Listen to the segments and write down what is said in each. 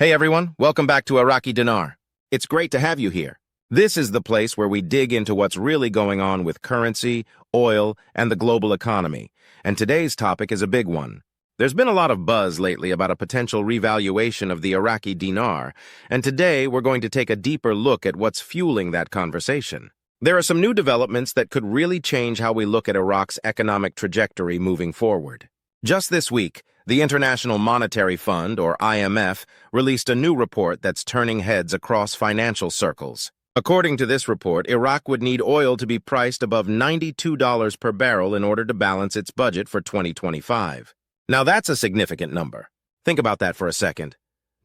Hey everyone, welcome back to Iraqi Dinar. It's great to have you here. This is the place where we dig into what's really going on with currency, oil, and the global economy. And today's topic is a big one. There's been a lot of buzz lately about a potential revaluation of the Iraqi dinar, and today we're going to take a deeper look at what's fueling that conversation. There are some new developments that could really change how we look at Iraq's economic trajectory moving forward. Just this week, the International Monetary Fund, or IMF, released a new report that's turning heads across financial circles. According to this report, Iraq would need oil to be priced above $92 per barrel in order to balance its budget for 2025. Now that's a significant number. Think about that for a second.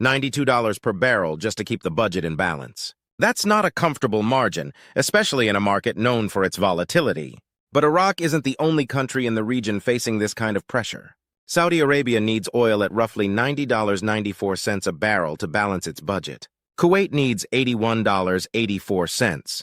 $92 per barrel just to keep the budget in balance. That's not a comfortable margin, especially in a market known for its volatility. But Iraq isn't the only country in the region facing this kind of pressure. Saudi Arabia needs oil at roughly $90.94 a barrel to balance its budget. Kuwait needs $81.84.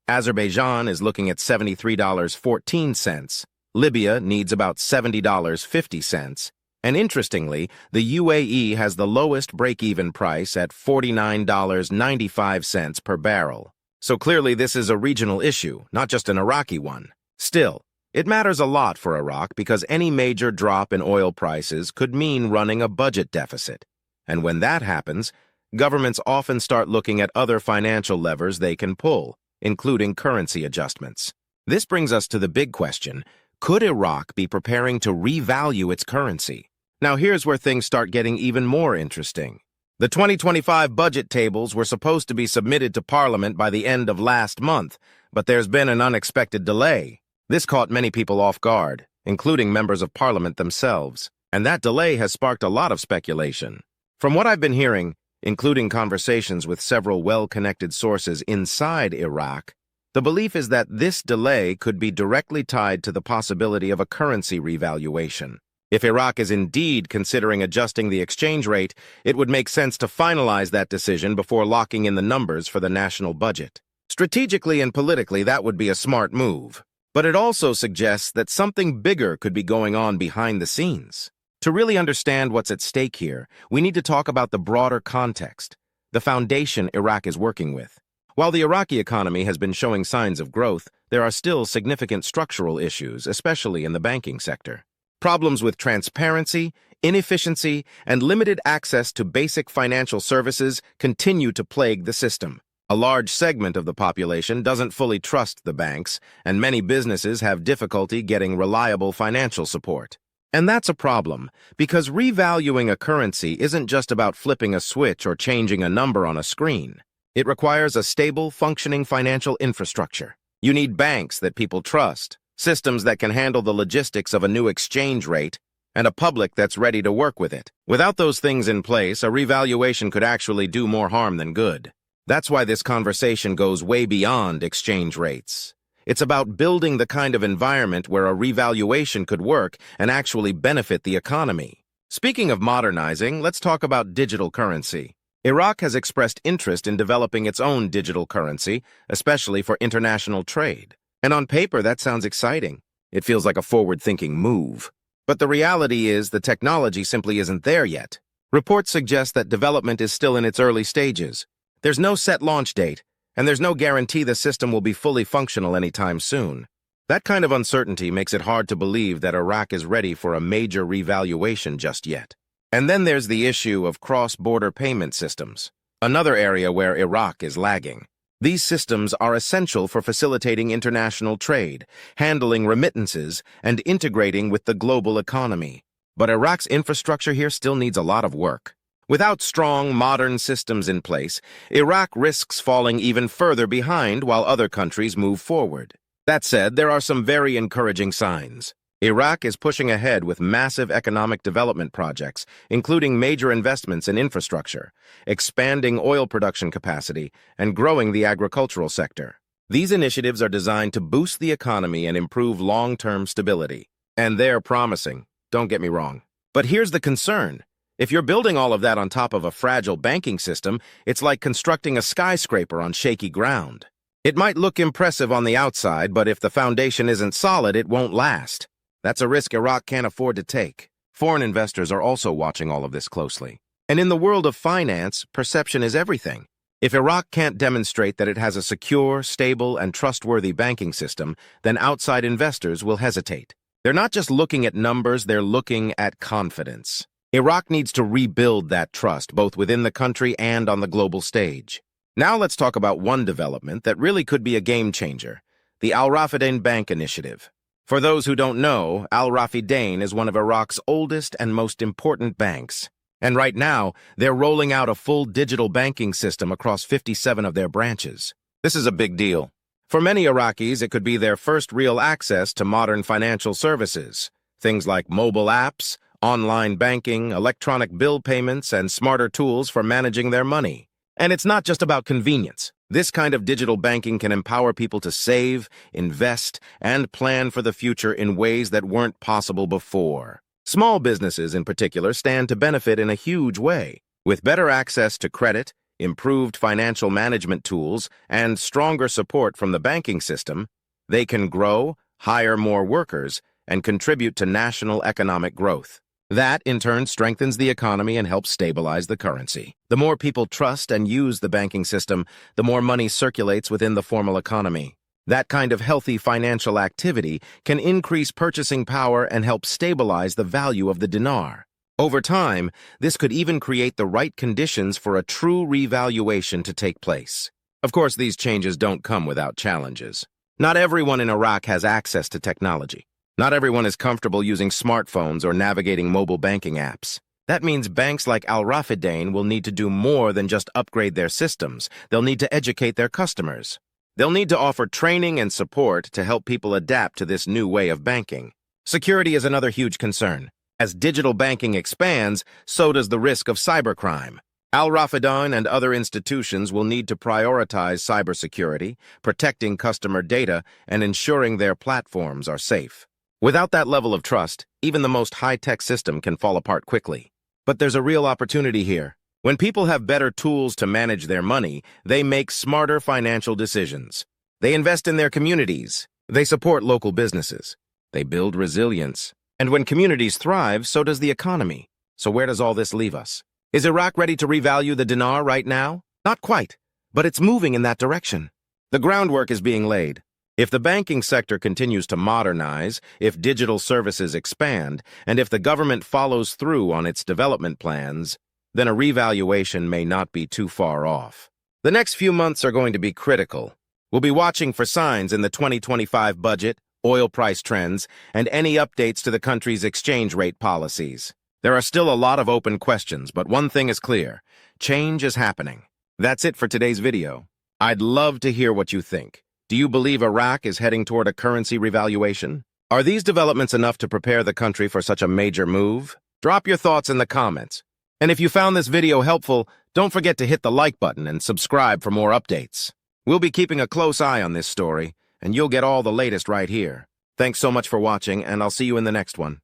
Azerbaijan is looking at $73.14. Libya needs about $70.50. And interestingly, the UAE has the lowest break-even price at $49.95 per barrel. So clearly this is a regional issue, not just an Iraqi one. Still, it matters a lot for Iraq because any major drop in oil prices could mean running a budget deficit. And when that happens, governments often start looking at other financial levers they can pull, including currency adjustments. This brings us to the big question: could Iraq be preparing to revalue its currency? Now here's where things start getting even more interesting. The 2025 budget tables were supposed to be submitted to Parliament by the end of last month, but there's been an unexpected delay. This caught many people off guard, including members of Parliament themselves, and that delay has sparked a lot of speculation. From what I've been hearing, including conversations with several well-connected sources inside Iraq, the belief is that this delay could be directly tied to the possibility of a currency revaluation. If Iraq is indeed considering adjusting the exchange rate, it would make sense to finalize that decision before locking in the numbers for the national budget. Strategically and politically, that would be a smart move. But it also suggests that something bigger could be going on behind the scenes. To really understand what's at stake here, we need to talk about the broader context, the foundation Iraq is working with. While the Iraqi economy has been showing signs of growth, there are still significant structural issues, especially in the banking sector. Problems with transparency, inefficiency, and limited access to basic financial services continue to plague the system. A large segment of the population doesn't fully trust the banks, and many businesses have difficulty getting reliable financial support. And that's a problem, because revaluing a currency isn't just about flipping a switch or changing a number on a screen. It requires a stable, functioning financial infrastructure. You need banks that people trust, systems that can handle the logistics of a new exchange rate, and a public that's ready to work with it. Without those things in place, a revaluation could actually do more harm than good. That's why this conversation goes way beyond exchange rates. It's about building the kind of environment where a revaluation could work and actually benefit the economy. Speaking of modernizing, let's talk about digital currency. Iraq has expressed interest in developing its own digital currency, especially for international trade. And on paper, that sounds exciting. It feels like a forward-thinking move. But the reality is the technology simply isn't there yet. Reports suggest that development is still in its early stages. There's no set launch date, and there's no guarantee the system will be fully functional anytime soon. That kind of uncertainty makes it hard to believe that Iraq is ready for a major revaluation just yet. And then there's the issue of cross-border payment systems, another area where Iraq is lagging. These systems are essential for facilitating international trade, handling remittances, and integrating with the global economy. But Iraq's infrastructure here still needs a lot of work. Without strong, modern systems in place, Iraq risks falling even further behind while other countries move forward. That said, there are some very encouraging signs. Iraq is pushing ahead with massive economic development projects, including major investments in infrastructure, expanding oil production capacity, and growing the agricultural sector. These initiatives are designed to boost the economy and improve long-term stability. And they're promising, don't get me wrong. But here's the concern. If you're building all of that on top of a fragile banking system, it's like constructing a skyscraper on shaky ground. It might look impressive on the outside, but if the foundation isn't solid, it won't last. That's a risk Iraq can't afford to take. Foreign investors are also watching all of this closely. And in the world of finance, perception is everything. If Iraq can't demonstrate that it has a secure, stable, and trustworthy banking system, then outside investors will hesitate. They're not just looking at numbers, they're looking at confidence. Iraq needs to rebuild that trust, both within the country and on the global stage. Now let's talk about one development that really could be a game changer, the Al-Rafidain Bank initiative. For those who don't know, Al-Rafidain is one of Iraq's oldest and most important banks. And right now, they're rolling out a full digital banking system across 57 of their branches. This is a big deal. For many Iraqis, it could be their first real access to modern financial services. Things like mobile apps, online banking, electronic bill payments, and smarter tools for managing their money. And it's not just about convenience. This kind of digital banking can empower people to save, invest, and plan for the future in ways that weren't possible before. Small businesses, in particular, stand to benefit in a huge way. With better access to credit, improved financial management tools, and stronger support from the banking system, they can grow, hire more workers, and contribute to national economic growth. That, in turn, strengthens the economy and helps stabilize the currency. The more people trust and use the banking system, the more money circulates within the formal economy. That kind of healthy financial activity can increase purchasing power and help stabilize the value of the dinar. Over time, this could even create the right conditions for a true revaluation to take place. Of course, these changes don't come without challenges. Not everyone in Iraq has access to technology. Not everyone is comfortable using smartphones or navigating mobile banking apps. That means banks like Al-Rafidain will need to do more than just upgrade their systems. They'll need to educate their customers. They'll need to offer training and support to help people adapt to this new way of banking. Security is another huge concern. As digital banking expands, so does the risk of cybercrime. Al-Rafidain and other institutions will need to prioritize cybersecurity, protecting customer data, and ensuring their platforms are safe. Without that level of trust, even the most high-tech system can fall apart quickly. But there's a real opportunity here. When people have better tools to manage their money, they make smarter financial decisions. They invest in their communities. They support local businesses. They build resilience. And when communities thrive, so does the economy. So where does all this leave us? Is Iraq ready to revalue the dinar right now? Not quite, but it's moving in that direction. The groundwork is being laid. If the banking sector continues to modernize, if digital services expand, and if the government follows through on its development plans, then a revaluation may not be too far off. The next few months are going to be critical. We'll be watching for signs in the 2025 budget, oil price trends, and any updates to the country's exchange rate policies. There are still a lot of open questions, but one thing is clear. Change is happening. That's it for today's video. I'd love to hear what you think. Do you believe Iraq is heading toward a currency revaluation? Are these developments enough to prepare the country for such a major move? Drop your thoughts in the comments. And if you found this video helpful, don't forget to hit the like button and subscribe for more updates. We'll be keeping a close eye on this story, and you'll get all the latest right here. Thanks so much for watching, and I'll see you in the next one.